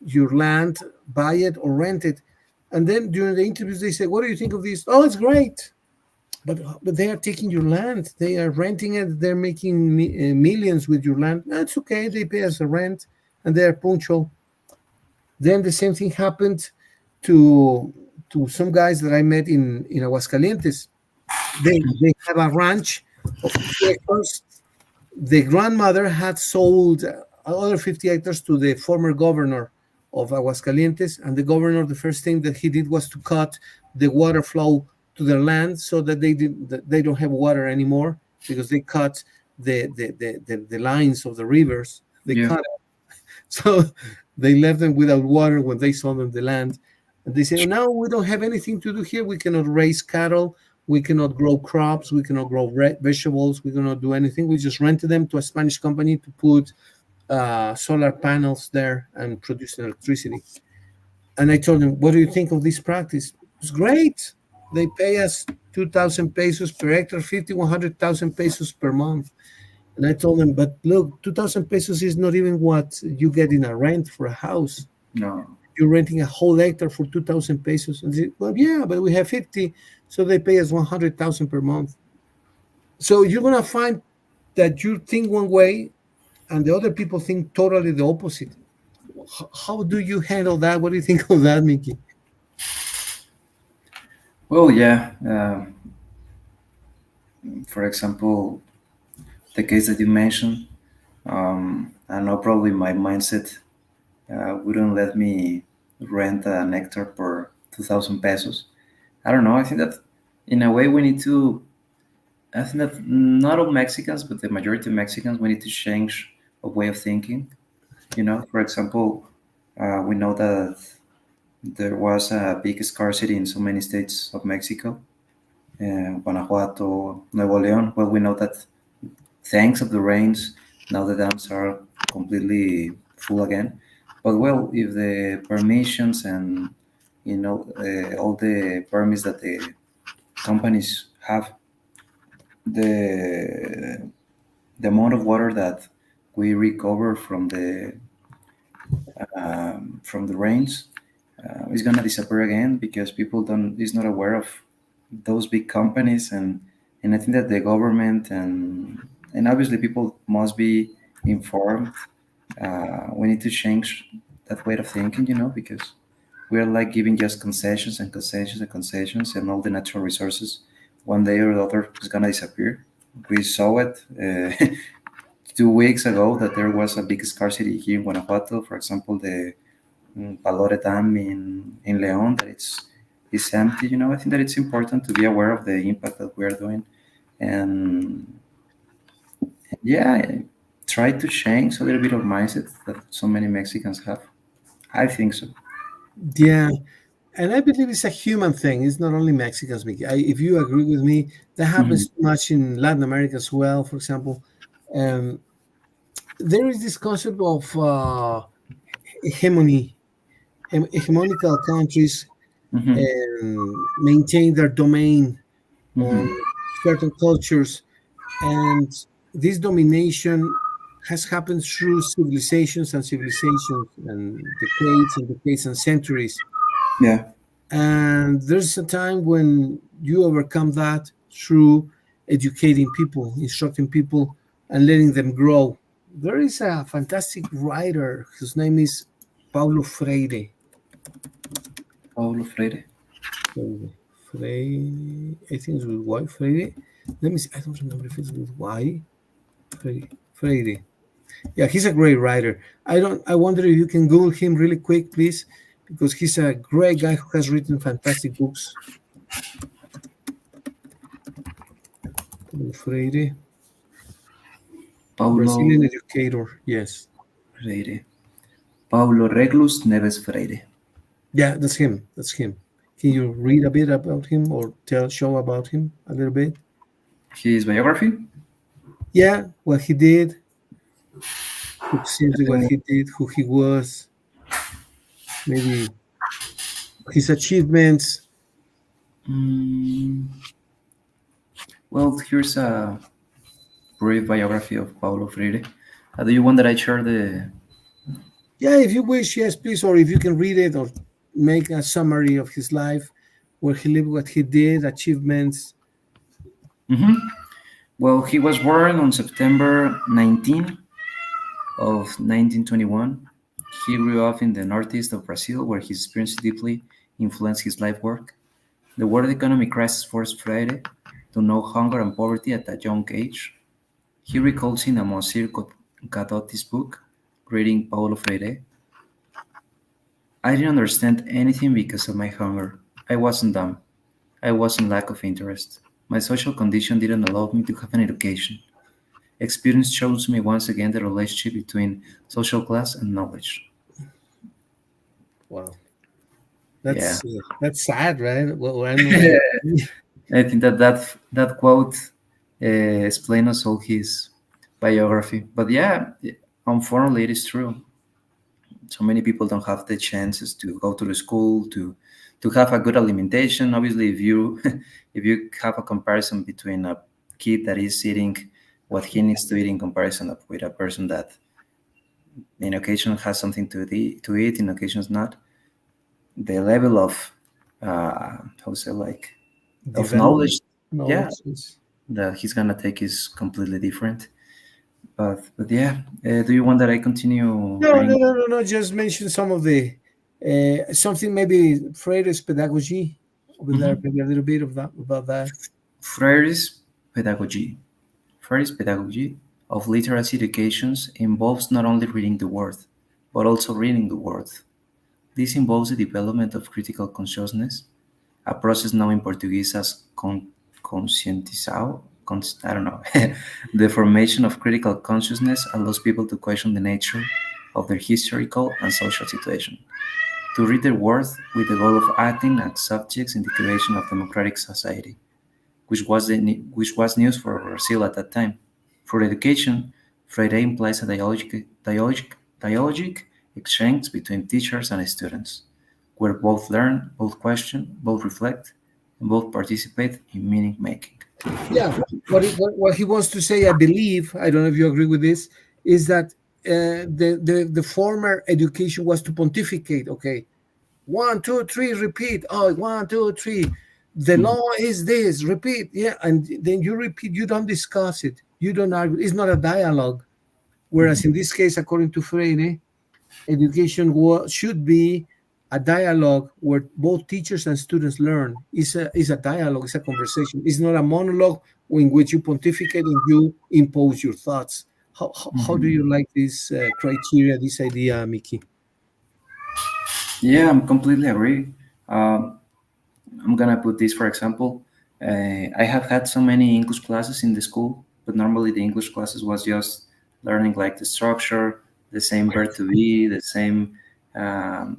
your land, buy it or rent it. And then during the interviews, they say, "What do you think of this?" "Oh, it's great." But they are taking your land. They are renting it. They're making millions with your land. That's okay. They pay us a rent, and they are punctual. Then the same thing happened to some guys that I met in Aguascalientes. They have a ranch of 50 acres. The grandmother had sold other 50 hectares to the former governor of Aguascalientes, and the governor, the first thing that he did was to cut the water flow to their land so that they don't have water anymore because they cut the lines of the rivers. They Yeah. cut so they left them without water when they sold them the land. And they said, now we don't have anything to do here. We cannot raise cattle. We cannot grow crops. We cannot grow vegetables. We cannot do anything. We just rented them to a Spanish company to put solar panels there and produce electricity. And I told them, what do you think of this practice? It's great. They pay us 2,000 pesos per hectare, 50, 100,000 pesos per month. And I told them, but look, 2,000 pesos is not even what you get in a rent for a house. No. You're renting a whole hectare for 2,000 pesos. And they said, well, yeah, but we have 50. So they pay us 100,000 per month. So you're going to find that you think one way and the other people think totally the opposite. How do you handle that? What do you think of that, Mickey? Well, yeah. For example, the case that you mentioned, I know probably my mindset wouldn't let me rent a nectar for 2,000 pesos. I don't know. I think that in a way we need to. I think that not all Mexicans, but the majority of Mexicans, we need to change a way of thinking. For example, we know that there was a big scarcity in so many states of Mexico, Guanajuato, Nuevo León. Well, we know that thanks of the rains, now the dams are completely full again. But well, if the permissions and all the permits that the companies have, the the amount of water that we recover from the rains is gonna disappear again because people don't is not aware of those big companies, and I think that the government and obviously people must be informed. We need to change that way of thinking, because we are like giving just concessions and concessions and concessions, and all the natural resources one day or the other is gonna disappear. We saw it 2 weeks ago that there was a big scarcity here in Guanajuato. For example, the Valore Dam in León, that it's empty. I think that it's important to be aware of the impact that we are doing, and yeah, try to change a little bit of mindset that so many Mexicans have. I think so. Yeah, and I believe it's a human thing. It's not only Mexicans, Mickey. If you agree with me, that Mhm. happens too much in Latin America as well. For example, um, there is this concept of hegemony. Hegemonical countries Mhm. maintain their domain on Mhm. certain cultures, and this domination has happened through civilizations and decades and centuries. Yeah. And there's a time when you overcome that through educating people, instructing people, and letting them grow. There is a fantastic writer whose name is Paulo Freire. Paulo Freire. Freire. Freire. I think it's with Y. Freire. Let me see. I don't remember if it's with Y. Freire. Freire. Yeah, he's a great writer. I don't. I wonder if you can Google him really quick, please, because he's a great guy who has written fantastic books. Paulo Freire, Paulo Brazilian educator. Yes. Freire. Paulo Reglus Neves Freire. Yeah, that's him. That's him. Can you read a bit about him or show about him a little bit? His biography. Yeah, what he did, simply what he did, who he was, maybe his achievements. Mm, well, here's a brief biography of Paulo Freire. Do you want that I share the? Yeah, if you wish, yes, please, or if you can read it or make a summary of his life, where he lived, what he did, achievements. Mhm. Well, he was born on September 19 of 1921. He grew up in the northeast of Brazil, where his experience deeply influenced his life work. The world economic crisis forced Freire to know hunger and poverty at a young age. He recalls in a Monsieur Gadotti's book, reading Paulo Freire, I didn't understand anything because of my hunger. I wasn't dumb. I was in lack of interest. My social condition didn't allow me to have an education. Experience shows me once again the relationship between social class and knowledge. Wow, Yeah. that's sad, right? Well, I don't know what. I think that quote explains us all his biography. But yeah, unfortunately, it is true. So many people don't have the chances to go to the school to have a good alimentation. Obviously, if you if you have a comparison between a kid that is eating what he needs to eat in comparison with a person that in occasion has something to eat, in occasions not, the level of how to say like of Development, knowledge, yeah, knowledge is. that he's gonna take is completely different. But yeah, do you want that I continue No, reading no, no, no, no. Just mention some of the something maybe Freire's pedagogy over there, Mhm. maybe a little bit of that about that. Freire's pedagogy? Freire's pedagogy of literacy educations involves not only reading the word, but also reading the word. This involves the development of critical consciousness, a process known in Portuguese as conscientizao. I don't know. The formation of critical consciousness allows people to question the nature of their historical and social situation, to read their worth with the goal of acting as subjects in the creation of democratic society, which was news for Brazil at that time. For education, Freire implies a dialogic exchange between teachers and students, where both learn, both question, both reflect, and both participate in meaning making. Yeah, what he wants to say, I believe, I don't know if you agree with this, is that the former education was to pontificate. Okay, one, two, three, repeat. Oh, one, two, three. The Mhm, law is this. Repeat. Yeah, and then you repeat. You don't discuss it. You don't argue. It's not a dialogue. mhm, Whereas in this case, according to Freire, education should be a dialogue where both teachers and students learn. It's a dialogue, it's a conversation. It's not a monologue in which you pontificate and you impose your thoughts. How do mhm. you like this criteria, this idea, Mickey? Yeah, I'm completely agree. Um, I'm gonna put this for example. I have had so many English classes in the school, but normally the English classes was just learning like the structure, the same verb to be, the same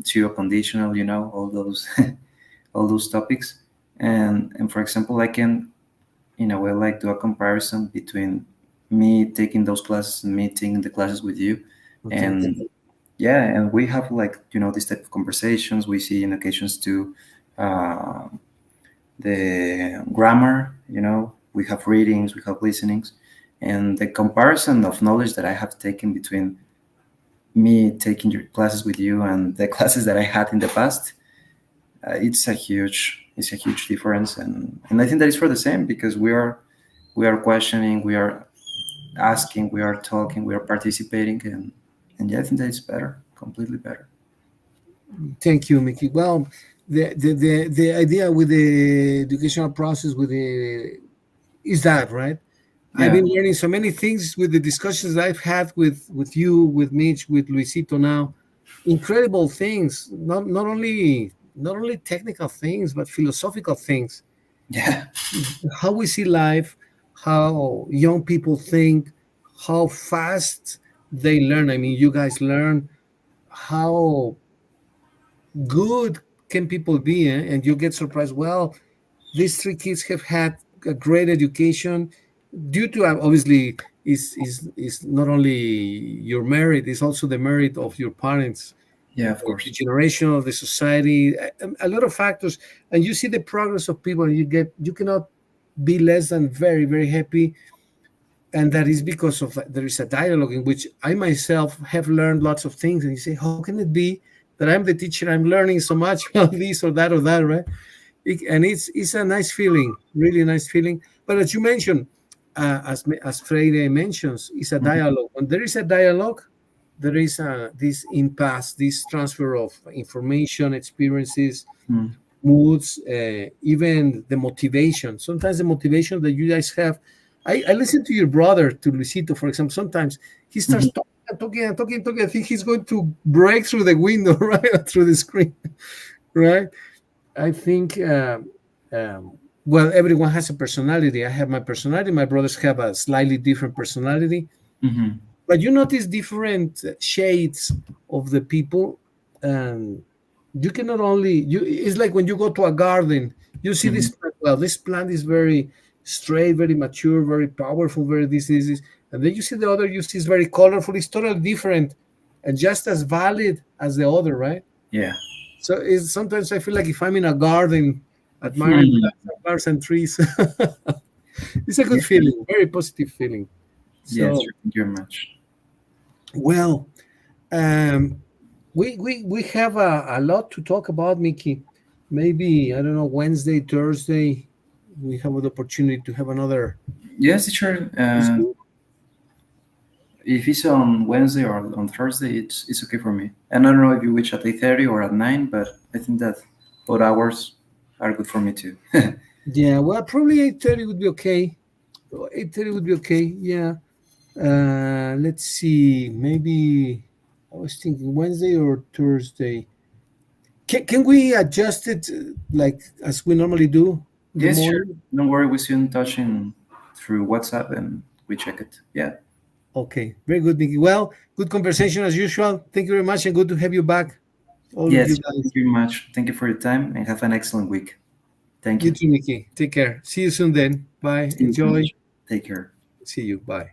zero conditional, all those all those topics. And for example, I can in a way like do a comparison between me taking those classes and me taking the classes with you. Okay. And yeah, and we have like this type of conversations. We see in occasions to uh, the grammar. We have readings, we have listenings, and the comparison of knowledge that I have taken between me taking your classes with you and the classes that I had in the past, it's a huge difference. And I think that is for the same because we are questioning, we are asking, we are talking, we are participating, and yeah, I think that it's better, completely better. Thank you, Mickey. Well, the idea with the educational process with the is that right? I've Yeah, been learning so many things with the discussions I've had with you, with Mitch, with Luisito now. Incredible things, not only technical things, but philosophical things. yeah, How we see life, how young people think, how fast they learn. I mean, you guys learn how good can people be, eh? And you get surprised. Well, these three kids have had a great education due to obviously is not only your merit, it's also the merit of your parents, yeah, of the course. generation of the society, a lot of factors. And you see the progress of people, and you cannot be less than very very happy. And that is because of there is a dialogue in which I myself have learned lots of things, and you say, how can it be that I'm the teacher, I'm learning so much about this or that, right? And it's a nice feeling, really nice feeling. But as you mentioned, as Freire mentions, it's a Mhm, dialogue. When there is a dialogue, there is this impasse, this transfer of information, experiences, mhm, moods, even the motivation. Sometimes the motivation that you guys have. I listen to your brother, to Luisito, for example. Sometimes he starts mhm. talking and talking and talking and talking. I think he's going to break through the window, right, through the screen, right? I think, well, everyone has a personality. I have my personality. My brothers have a slightly different personality. Mhm. But you notice different shades of the people. And you cannot only, it's like when you go to a garden, you see this Mhm. plant. Well, this plant is very straight, very mature, very powerful, very this. And then you see the other, you see it's very colorful. It's totally different and just as valid as the other, right? Yeah. So it's sometimes I feel like if I'm in a garden admiring Mhm. plants and flowers and trees, it's a Yeah. good feeling, very positive feeling. Yes, So, thank you very much. well, um, we have a lot to talk about, Mickey. Maybe, I don't know, Wednesday, Thursday, we have the opportunity to have another. Yes, teacher. It's good. If it's on Wednesday or on Thursday, it's okay for me. And I don't know if you wish at 8:30 or at 9, but I think that both hours are good for me too. Yeah, well, probably 8:30 would be okay. 8:30 would be okay. Yeah. Let's see. Maybe I was thinking Wednesday or Thursday. Can we adjust it like as we normally do in the Yes, sure. morning? Don't worry, we soon touch in through WhatsApp and we check it. Yeah. Okay, very good, Mickey. Well, good conversation as usual. Thank you very much, and good to have you back, all of you Yes, guys. thank you very much. Thank you for your time and have an excellent week. Thank You you. too, Mickey. Take care. See you soon then. Bye. See you soon, Enjoy. teacher. Take care. See you. Bye.